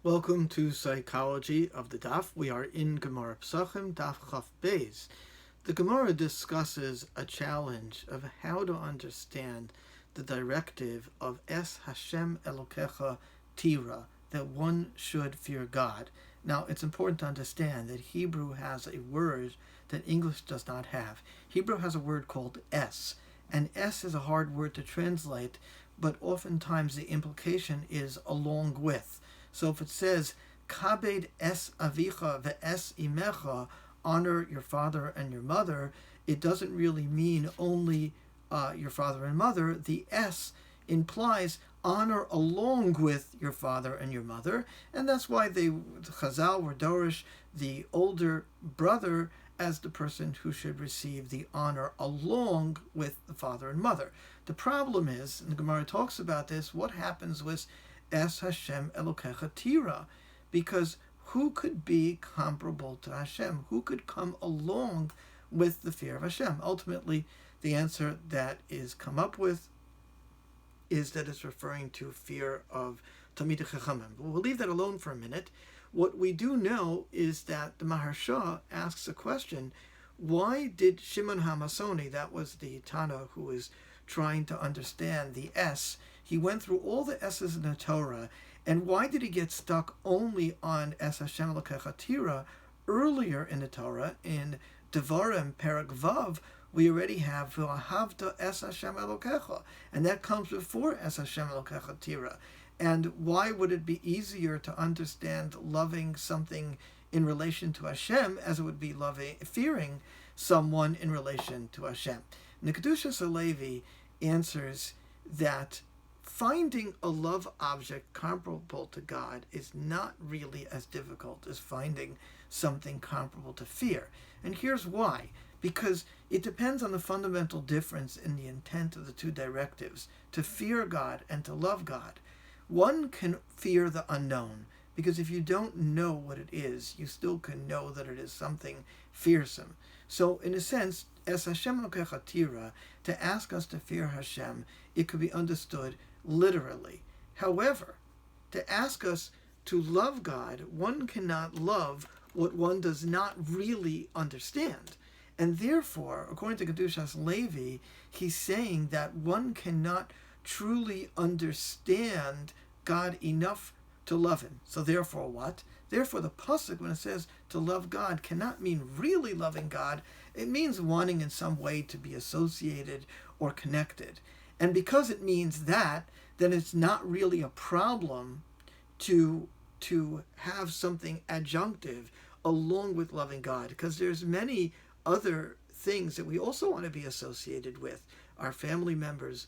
Welcome to Psychology of the Daf. We are in Gemara Pesachim, Daf Chaf Beis. The Gemara discusses a challenge of how to understand the directive of Es Hashem Elokecha Tira, that one should fear God. Now, it's important to understand that Hebrew has a word that English does not have. Hebrew has a word called es, and es is a hard word to translate, but oftentimes the implication is along with. So if it says, Kabed es avicha ve'es imecha, honor your father and your mother, it doesn't really mean only your father and mother. The es implies honor along with your father and your mother, and that's why the Chazal were dorish the older brother as the person who should receive the honor along with the father and mother. The problem is, and the Gemara talks about this, what happens with Es Hashem Elokecha Tira, because who could be comparable to Hashem? Who could come along with the fear of Hashem? Ultimately, the answer that is come up with is that it's referring to fear of Talmidei Chachamim. But we'll leave that alone for a minute. What we do know is that the Maharsha asks a question: why did Shimon HaMasoni, that was the Tana who was trying to understand the S, he went through all the S's in the Torah, and why did he get stuck only on Es Hashem Elokecha Tira? Earlier in the Torah, in Devarim Perek Vav, we already have V'ahavta Es Hashem Elokecha, and that comes before Es Hashem Elokecha Tira. And why would it be easier to understand loving something in relation to Hashem as it would be fearing someone in relation to Hashem? Nikedushas Halevi answers that finding a love object comparable to God is not really as difficult as finding something comparable to fear. And here's why. Because it depends on the fundamental difference in the intent of the two directives, to fear God and to love God. One can fear the unknown, because if you don't know what it is, you still can know that it is something fearsome. So in a sense, Es Hashem Elokecha Tira, to ask us to fear Hashem, it could be understood literally. However, to ask us to love God, one cannot love what one does not really understand. And therefore, according to Kedushas Levi, he's saying that one cannot truly understand God enough to love him. So therefore what? Therefore the pasuk, when it says to love God, cannot mean really loving God. It means wanting in some way to be associated or connected. And because it means that, then it's not really a problem to have something adjunctive along with loving God, because there's many other things that we also want to be associated with, our family members,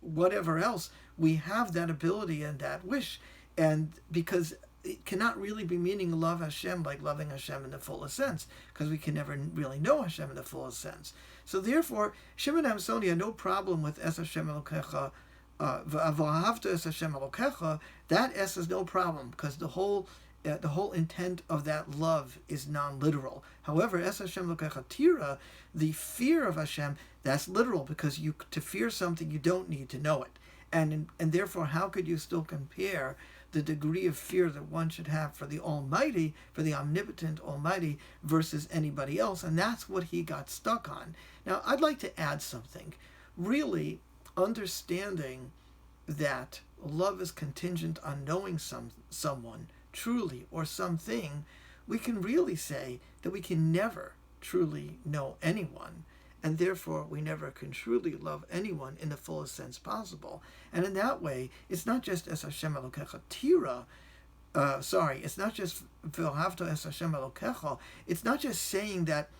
whatever else. We have that ability and that wish, and because it cannot really be meaning love Hashem like loving Hashem in the fullest sense, because we can never really know Hashem in the fullest sense. So therefore, Shimon HaMasoni had no problem with Es Hashem Elokecha, V'ahavta Es Hashem Elokecha. That Es is no problem, because the whole intent of that love is non-literal. However, Es Hashem Elokecha Tira, the fear of Hashem, that's literal, because to fear something you don't need to know it, and therefore how could you still compare the degree of fear that one should have for the Almighty, for the omnipotent Almighty, versus anybody else? And that's what he got stuck on. Now, I'd like to add something. Really, understanding that love is contingent on knowing someone truly, or something, we can really say that we can never truly know anyone, and therefore we never can truly love anyone in the fullest sense possible. And in that way, it's not just Es Hashem Elokecha Tira, it's not just V'ahavta Es Hashem Elokecha, it's not just saying that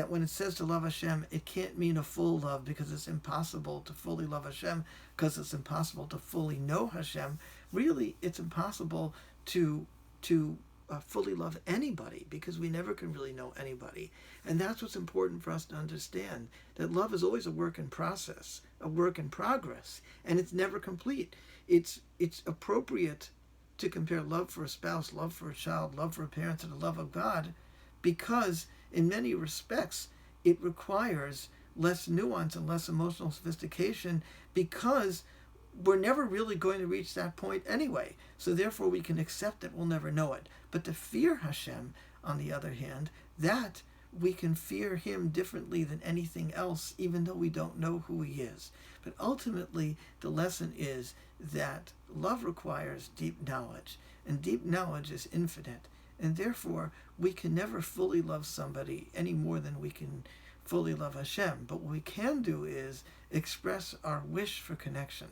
when it says to love Hashem, it can't mean a full love, because it's impossible to fully love Hashem, because it's impossible to fully know Hashem. Really, it's impossible to fully love anybody, because we never can really know anybody. And that's what's important for us to understand, that love is always a work in process, a work in progress, and it's never complete. It's appropriate to compare love for a spouse, love for a child, love for a parent to the love of God, because in many respects it requires less nuance and less emotional sophistication, because we're never really going to reach that point anyway. So therefore we can accept that we'll never know it. But to fear Hashem, on the other hand, that we can fear him differently than anything else, even though we don't know who he is. But ultimately, the lesson is that love requires deep knowledge, and deep knowledge is infinite. And therefore, we can never fully love somebody any more than we can fully love Hashem. But what we can do is express our wish for connection.